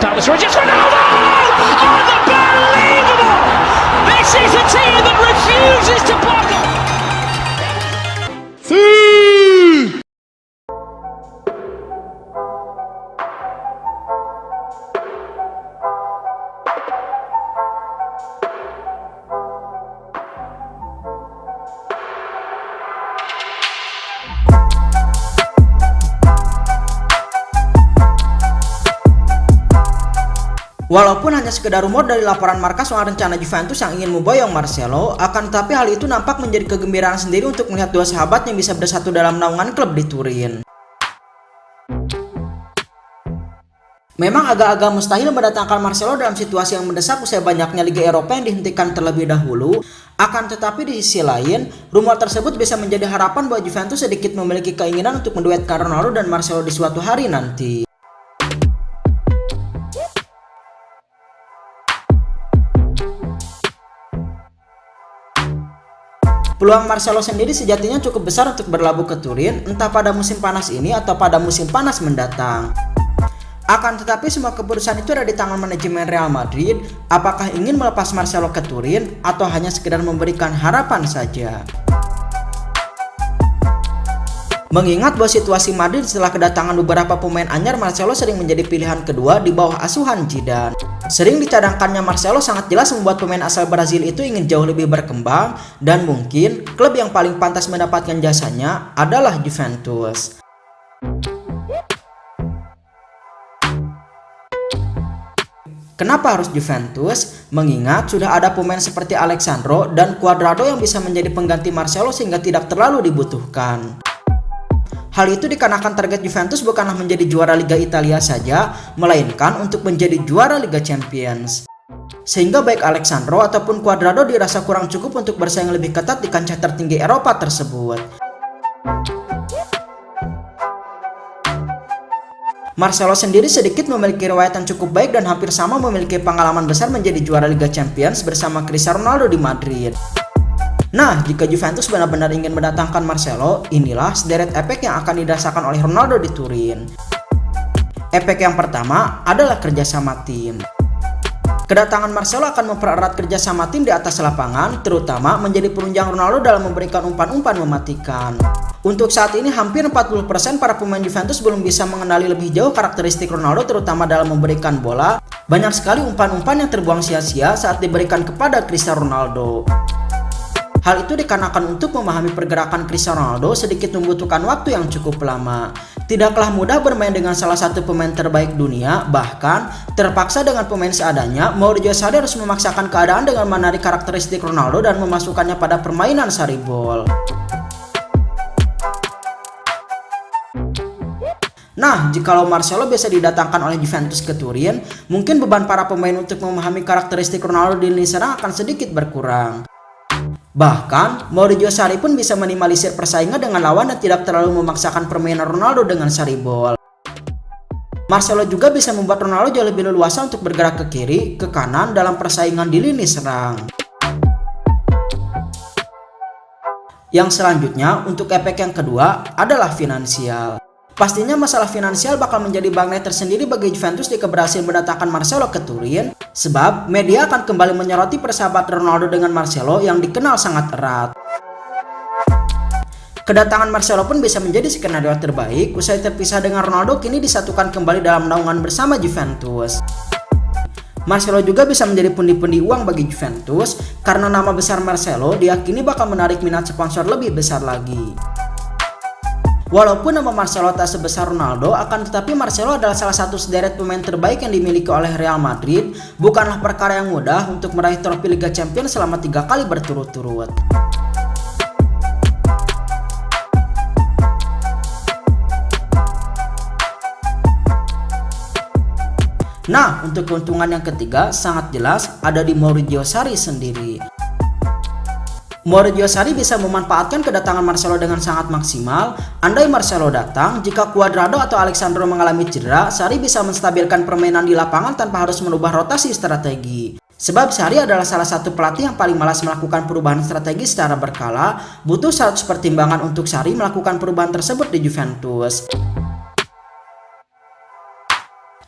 That was Rodgers. Ronaldo! Unbelievable! This is a team that refuses to buckle. Walaupun hanya sekedar rumor dari laporan Marca soal rencana Juventus yang ingin memboyong Marcelo, akan tetapi hal itu nampak menjadi kegembiraan sendiri untuk melihat dua sahabat yang bisa bersatu dalam naungan klub di Turin. Memang agak-agak mustahil mendatangkan Marcelo dalam situasi yang mendesak usai banyaknya Liga Eropa yang dihentikan terlebih dahulu. Akan tetapi di sisi lain, rumor tersebut bisa menjadi harapan bahwa Juventus sedikit memiliki keinginan untuk menduetkan Ronaldo dan Marcelo di suatu hari nanti. Peluang Marcelo sendiri sejatinya cukup besar untuk berlabuh ke Turin, entah pada musim panas ini atau pada musim panas mendatang. Akan tetapi semua keputusan itu ada di tangan manajemen Real Madrid, apakah ingin melepas Marcelo ke Turin atau hanya sekedar memberikan harapan saja. Mengingat bahwa situasi Madrid setelah kedatangan beberapa pemain anyar, Marcelo sering menjadi pilihan kedua di bawah asuhan Zidane. Sering dicadangkannya Marcelo sangat jelas membuat pemain asal Brazil itu ingin jauh lebih berkembang, dan mungkin klub yang paling pantas mendapatkan jasanya adalah Juventus. Kenapa harus Juventus? Mengingat sudah ada pemain seperti Alexandro dan Cuadrado yang bisa menjadi pengganti Marcelo sehingga tidak terlalu dibutuhkan. Hal itu dikarenakan target Juventus bukanlah menjadi juara Liga Italia saja, melainkan untuk menjadi juara Liga Champions. Sehingga baik Alexandro ataupun Cuadrado dirasa kurang cukup untuk bersaing lebih ketat di kancah tertinggi Eropa tersebut. Marcelo sendiri sedikit memiliki riwayat yang cukup baik dan hampir sama memiliki pengalaman besar menjadi juara Liga Champions bersama Cristiano Ronaldo di Madrid. Nah, jika Juventus benar-benar ingin mendatangkan Marcelo, inilah sederet efek yang akan dirasakan oleh Ronaldo di Turin. Efek yang pertama adalah kerjasama tim. Kedatangan Marcelo akan mempererat kerjasama tim di atas lapangan, terutama menjadi penunjang Ronaldo dalam memberikan umpan-umpan mematikan. Untuk saat ini hampir 40% para pemain Juventus belum bisa mengenali lebih jauh karakteristik Ronaldo, terutama dalam memberikan bola. Banyak sekali umpan-umpan yang terbuang sia-sia saat diberikan kepada Cristiano Ronaldo. Hal itu dikarenakan untuk memahami pergerakan Cristiano Ronaldo sedikit membutuhkan waktu yang cukup lama. Tidaklah mudah bermain dengan salah satu pemain terbaik dunia, bahkan terpaksa dengan pemain seadanya, Maurizio Sarri harus memaksakan keadaan dengan menarik karakteristik Ronaldo dan memasukkannya pada permainan Sarriball. Nah, jikalau Marcelo bisa didatangkan oleh Juventus ke Turin, mungkin beban para pemain untuk memahami karakteristik Ronaldo di lini serang akan sedikit berkurang. Bahkan, Maurizio Sarri pun bisa minimalisir persaingan dengan lawan dan tidak terlalu memaksakan permainan Ronaldo dengan Sarriball. Marcelo juga bisa membuat Ronaldo jauh lebih leluasa untuk bergerak ke kiri, ke kanan dalam persaingan di lini serang. Yang selanjutnya, untuk efek yang kedua adalah finansial. Pastinya masalah finansial bakal menjadi magnet tersendiri bagi Juventus jika berhasil mendatangkan Marcelo ke Turin, sebab media akan kembali menyoroti persahabatan Ronaldo dengan Marcelo yang dikenal sangat erat. Kedatangan Marcelo pun bisa menjadi skenario terbaik usai terpisah dengan Ronaldo kini disatukan kembali dalam naungan bersama Juventus. Marcelo juga bisa menjadi pundi-pundi uang bagi Juventus karena nama besar Marcelo diyakini bakal menarik minat sponsor lebih besar lagi. Walaupun nama Marcelo tak sebesar Ronaldo, akan tetapi Marcelo adalah salah satu sederet pemain terbaik yang dimiliki oleh Real Madrid. Bukanlah perkara yang mudah untuk meraih trofi Liga Champions selama 3 kali berturut-turut. Nah, untuk keuntungan yang ketiga sangat jelas ada di Maurizio Sarri sendiri. Maurizio Sarri bisa memanfaatkan kedatangan Marcelo dengan sangat maksimal. Andai Marcelo datang, jika Cuadrado atau Alexandro mengalami cedera, Sarri bisa menstabilkan permainan di lapangan tanpa harus merubah rotasi strategi. Sebab Sarri adalah salah satu pelatih yang paling malas melakukan perubahan strategi secara berkala. Butuh 100 pertimbangan untuk Sarri melakukan perubahan tersebut di Juventus.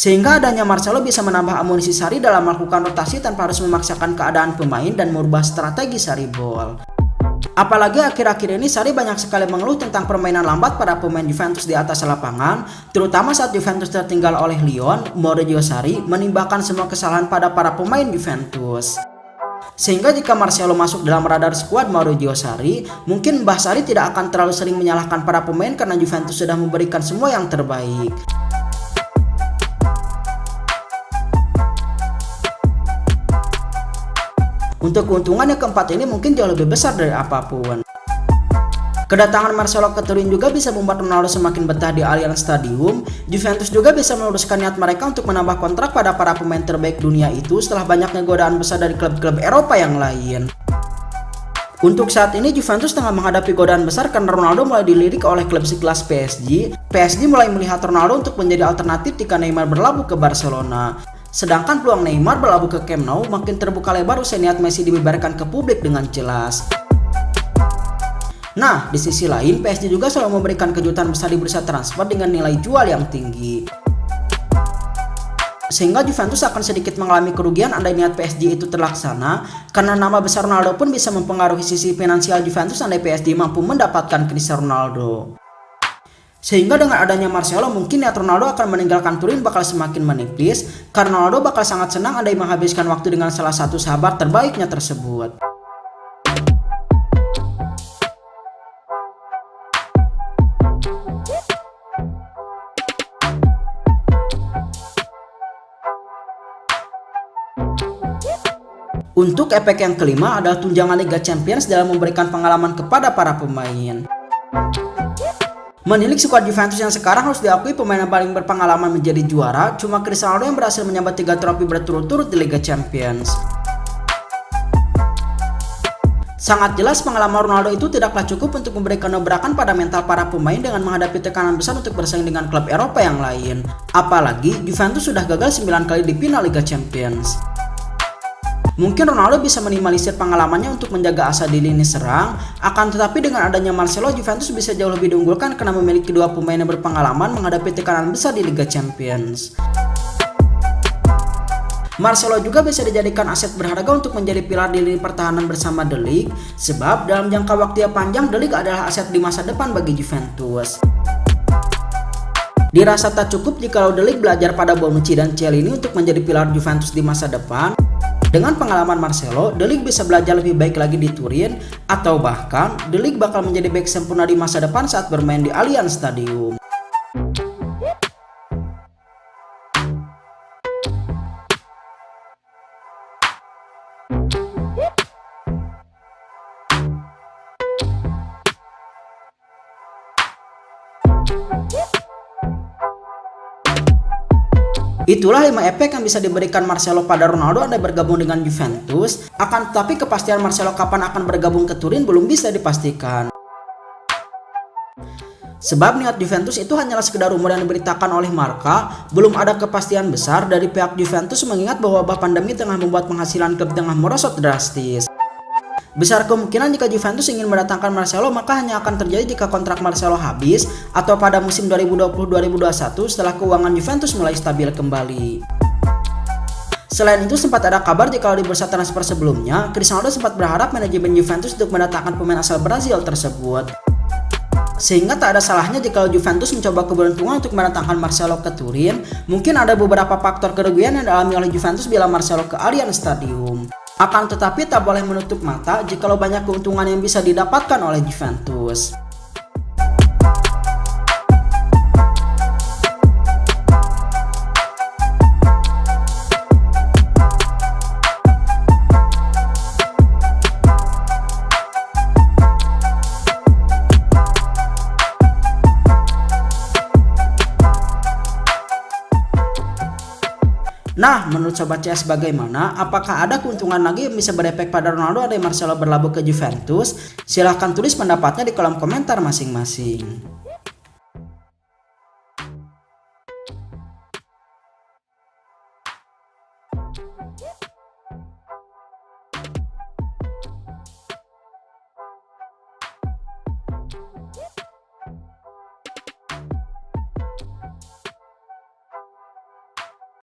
Sehingga adanya Marcelo bisa menambah amunisi Sarri dalam melakukan rotasi tanpa harus memaksakan keadaan pemain dan merubah strategi Sarri Ball. Apalagi akhir-akhir ini Sarri banyak sekali mengeluh tentang permainan lambat para pemain Juventus di atas lapangan, terutama saat Juventus tertinggal oleh Lyon. Maurizio Sarri menimbangkan semua kesalahan pada para pemain Juventus. Sehingga jika Marcelo masuk dalam radar skuad Maurizio Sarri, mungkin Mbah Sarri tidak akan terlalu sering menyalahkan para pemain karena Juventus sudah memberikan semua yang terbaik. Untuk keuntungan yang keempat ini mungkin jauh lebih besar dari apapun. Kedatangan Marcelo ke Turin juga bisa membuat Ronaldo semakin betah di Allianz Stadium. Juventus juga bisa meluruskan niat mereka untuk menambah kontrak pada para pemain terbaik dunia itu setelah banyaknya godaan besar dari klub-klub Eropa yang lain. Untuk saat ini Juventus tengah menghadapi godaan besar karena Ronaldo mulai dilirik oleh klub sekelas PSG. PSG mulai melihat Ronaldo untuk menjadi alternatif jika Neymar berlabuh ke Barcelona. Sedangkan peluang Neymar berlabuh ke Camp Nou makin terbuka lebar usai niat Messi dibeberkan ke publik dengan jelas. Nah, di sisi lain PSG juga selalu memberikan kejutan besar di bursa transfer dengan nilai jual yang tinggi. Sehingga Juventus akan sedikit mengalami kerugian andai niat PSG itu terlaksana, karena nama besar Ronaldo pun bisa mempengaruhi sisi finansial Juventus andai PSG mampu mendapatkan Cristiano Ronaldo. Sehingga dengan adanya Marcelo mungkin niat Ronaldo akan meninggalkan Turin bakal semakin menipis, karena Ronaldo bakal sangat senang andai menghabiskan waktu dengan salah satu sahabat terbaiknya tersebut. Untuk efek yang kelima adalah tunjangan Liga Champions dalam memberikan pengalaman kepada para pemain. Menilik skuad Juventus yang sekarang harus diakui pemain yang paling berpengalaman menjadi juara cuma Cristiano Ronaldo yang berhasil menyabet 3 trofi berturut-turut di Liga Champions. Sangat jelas pengalaman Ronaldo itu tidaklah cukup untuk memberikan dobrakan pada mental para pemain dengan menghadapi tekanan besar untuk bersaing dengan klub Eropa yang lain. Apalagi Juventus sudah gagal 9 kali di final Liga Champions. Mungkin Ronaldo bisa minimalisir pengalamannya untuk menjaga asa di lini serang, akan tetapi dengan adanya Marcelo, Juventus bisa jauh lebih diunggulkan karena memiliki 2 pemain yang berpengalaman menghadapi tekanan besar di Liga Champions. Marcelo juga bisa dijadikan aset berharga untuk menjadi pilar di lini pertahanan bersama De Ligt, sebab dalam jangka waktu yang panjang De Ligt adalah aset di masa depan bagi Juventus. Dirasa tak cukup jika De Ligt belajar pada Bonucci dan Chiellini untuk menjadi pilar Juventus di masa depan. Dengan pengalaman Marcelo, De Ligt bisa belajar lebih baik lagi di Turin, atau bahkan De Ligt bakal menjadi bek sempurna di masa depan saat bermain di Allianz Stadium. Itulah 5 efek yang bisa diberikan Marcelo pada Ronaldo andai bergabung dengan Juventus. Akan tetapi kepastian Marcelo kapan akan bergabung ke Turin belum bisa dipastikan. Sebab niat Juventus itu hanyalah sekedar rumor yang diberitakan oleh Marca. Belum ada kepastian besar dari pihak Juventus mengingat bahwa wabah pandemi tengah membuat penghasilan klub tengah merosot drastis. Besar kemungkinan jika Juventus ingin mendatangkan Marcelo maka hanya akan terjadi jika kontrak Marcelo habis atau pada musim 2020-2021 setelah keuangan Juventus mulai stabil kembali. Selain itu sempat ada kabar jika di bursa transfer sebelumnya, Cristiano Ronaldo sempat berharap manajemen Juventus untuk mendatangkan pemain asal Brazil tersebut. Sehingga tak ada salahnya jika Juventus mencoba keberuntungan untuk mendatangkan Marcelo ke Turin. Mungkin ada beberapa faktor kerugian yang dialami oleh Juventus bila Marcelo ke Allianz Stadium. Akan tetapi tak boleh menutup mata jikalau banyak keuntungan yang bisa didapatkan oleh Juventus. Nah, menurut Sobat CS bagaimana? Apakah ada keuntungan lagi yang bisa berefek pada Ronaldo andai Marcelo berlabuh ke Juventus? Silahkan tulis pendapatnya di kolom komentar masing-masing.